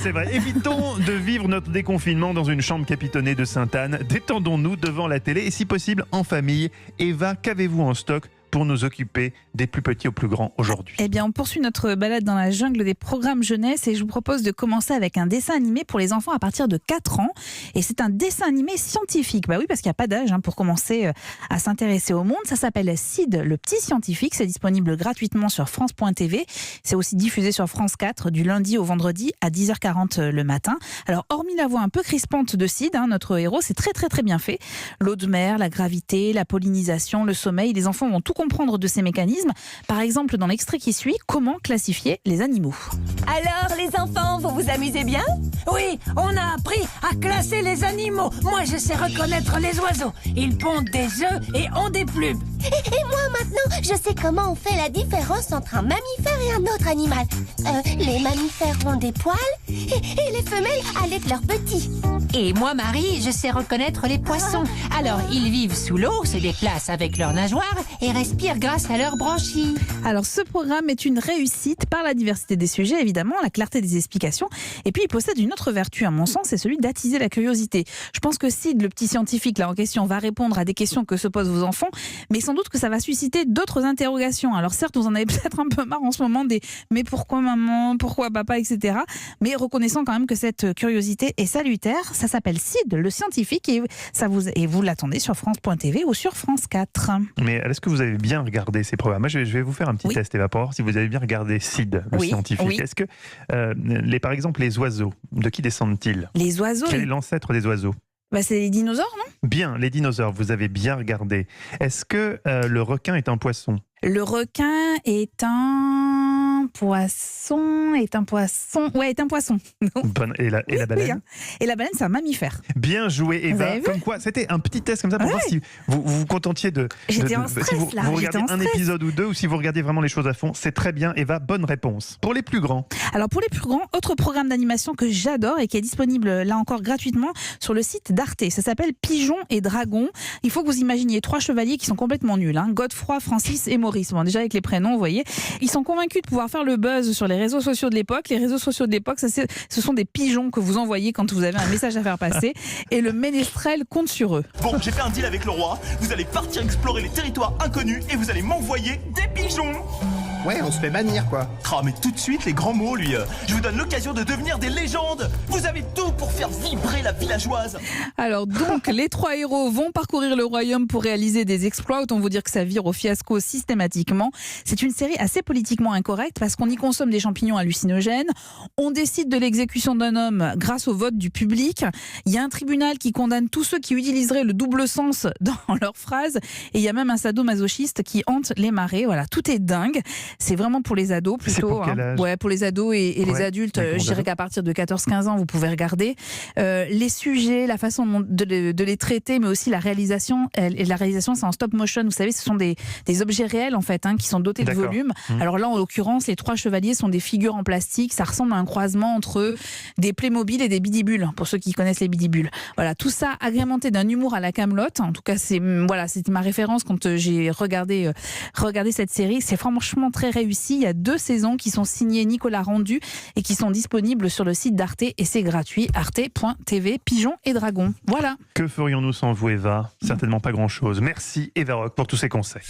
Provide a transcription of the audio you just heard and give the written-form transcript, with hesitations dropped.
C'est vrai, évitons de vivre notre déconfinement dans une chambre capitonnée de Sainte-Anne. Détendons-nous devant la télé et si possible en famille. Eva, qu'avez-vous en stock pour nous occuper des plus petits aux plus grands aujourd'hui? Eh bien, on poursuit notre balade dans la jungle des programmes jeunesse et je vous propose de commencer avec un dessin animé pour les enfants à partir de 4 ans. Et c'est un dessin animé scientifique. Bah oui, parce qu'il n'y a pas d'âge pour commencer à s'intéresser au monde. Ça s'appelle Sid, le petit scientifique. C'est disponible gratuitement sur France.tv. C'est aussi diffusé sur France 4 du lundi au vendredi à 10h40 le matin. Alors, hormis la voix un peu crispante de Sid, notre héros, c'est très très très bien fait. L'eau de mer, la gravité, la pollinisation, le sommeil, les enfants vont tout comprendre de ces mécanismes. Par exemple, dans l'extrait qui suit, comment classifier les animaux. Alors, les enfants, vous vous amusez bien? Oui, on a appris à classer les animaux. Moi, je sais reconnaître les oiseaux. Ils pondent des œufs et ont des plumes. Et moi, maintenant, je sais comment on fait la différence entre un mammifère et un autre animal. Les mammifères ont des poils et les femelles allaitent leurs petits. Et moi, Marie, je sais reconnaître les poissons. Alors, ils vivent sous l'eau, se déplacent avec leurs nageoires et respirent grâce à leurs branchies. Alors, ce programme est une réussite par la diversité des sujets, évidemment, la clarté des explications. Et puis, il possède une autre vertu, à mon sens, c'est celui d'attiser la curiosité. Je pense que Sid, le petit scientifique là en question, va répondre à des questions que se posent vos enfants, mais sans doute que ça va susciter d'autres interrogations. Alors certes, vous en avez peut-être un peu marre en ce moment des « mais pourquoi maman, pourquoi papa », etc. Mais reconnaissant quand même que cette curiosité est salutaire. Ça s'appelle Sid, le scientifique, et vous l'attendez sur France.tv ou sur France 4. Mais est-ce que vous avez bien regardé ces programmes? Moi, je vais vous faire un petit test, Eva, pour voir si vous avez bien regardé Sid, le scientifique. Oui. Est-ce que, par exemple, les oiseaux, de qui descendent-ils? Les oiseaux. Quel est l'ancêtre des oiseaux? C'est les dinosaures, non? Bien, les dinosaures, vous avez bien regardé. Est-ce que le requin est un poisson? Le requin est un poisson. Ouais, est un poisson. Bonne. Et la baleine? Oui, Et la baleine, c'est un mammifère. Bien joué, Eva. Comme quoi, c'était un petit test comme ça pour voir si vous vous contentiez de. J'étais en stress, si vous là. regardez un épisode ou deux, ou si vous regardez vraiment les choses à fond. C'est très bien, Eva. Bonne réponse. Pour les plus grands. Alors, pour les plus grands, autre programme d'animation que j'adore et qui est disponible là encore gratuitement sur le site d'Arte. Ça s'appelle Pigeons et Dragons. Il faut que vous imaginiez 3 chevaliers qui sont complètement nuls. Godefroy, Francis et Maurice. Bon, déjà avec les prénoms, vous voyez. Ils sont convaincus de pouvoir faire le buzz sur les réseaux sociaux de l'époque. Les réseaux sociaux de l'époque, ce sont des pigeons que vous envoyez quand vous avez un message à faire passer. Et le ménestrel compte sur eux. Bon, j'ai fait un deal avec le roi. Vous allez partir explorer les territoires inconnus et vous allez m'envoyer des pigeons. Ouais, on se fait bannir, quoi. Ah, mais tout de suite, les grands mots, lui. Je vous donne l'occasion de devenir des légendes. Vous avez tout pour faire vibrer la villageoise. Alors donc, les 3 héros vont parcourir le royaume pour réaliser des exploits. Autant vous dire que ça vire au fiasco systématiquement. C'est une série assez politiquement incorrecte parce qu'on y consomme des champignons hallucinogènes. On décide de l'exécution d'un homme grâce au vote du public. Il y a un tribunal qui condamne tous ceux qui utiliseraient le double sens dans leurs phrases. Et il y a même un sadomasochiste qui hante les marées. Voilà, tout est dingue. C'est vraiment pour les ados plutôt. C'est pour quel âge? Ouais, pour les ados et les adultes. Je dirais qu'à partir de 14-15 ans, vous pouvez regarder. Les sujets, la façon de les traiter, mais aussi la réalisation. Et la réalisation, c'est en stop motion. Vous savez, ce sont des objets réels en fait, qui sont dotés de volume. Alors là, en l'occurrence, les 3 chevaliers sont des figures en plastique. Ça ressemble à un croisement entre des Playmobil et des Bidibules, pour ceux qui connaissent les Bidibules. Voilà, tout ça agrémenté d'un humour à la Kaamelott. En tout cas, c'était ma référence quand j'ai regardé cette série. C'est franchement très réussi. Il y a 2 saisons qui sont signées Nicolas Rendu et qui sont disponibles sur le site d'Arte et c'est gratuit, arte.tv, Pigeons et Dragons. Voilà. Que ferions-nous sans vous, Eva? Certainement pas grand-chose. Merci, Eva Rock, pour tous ces conseils.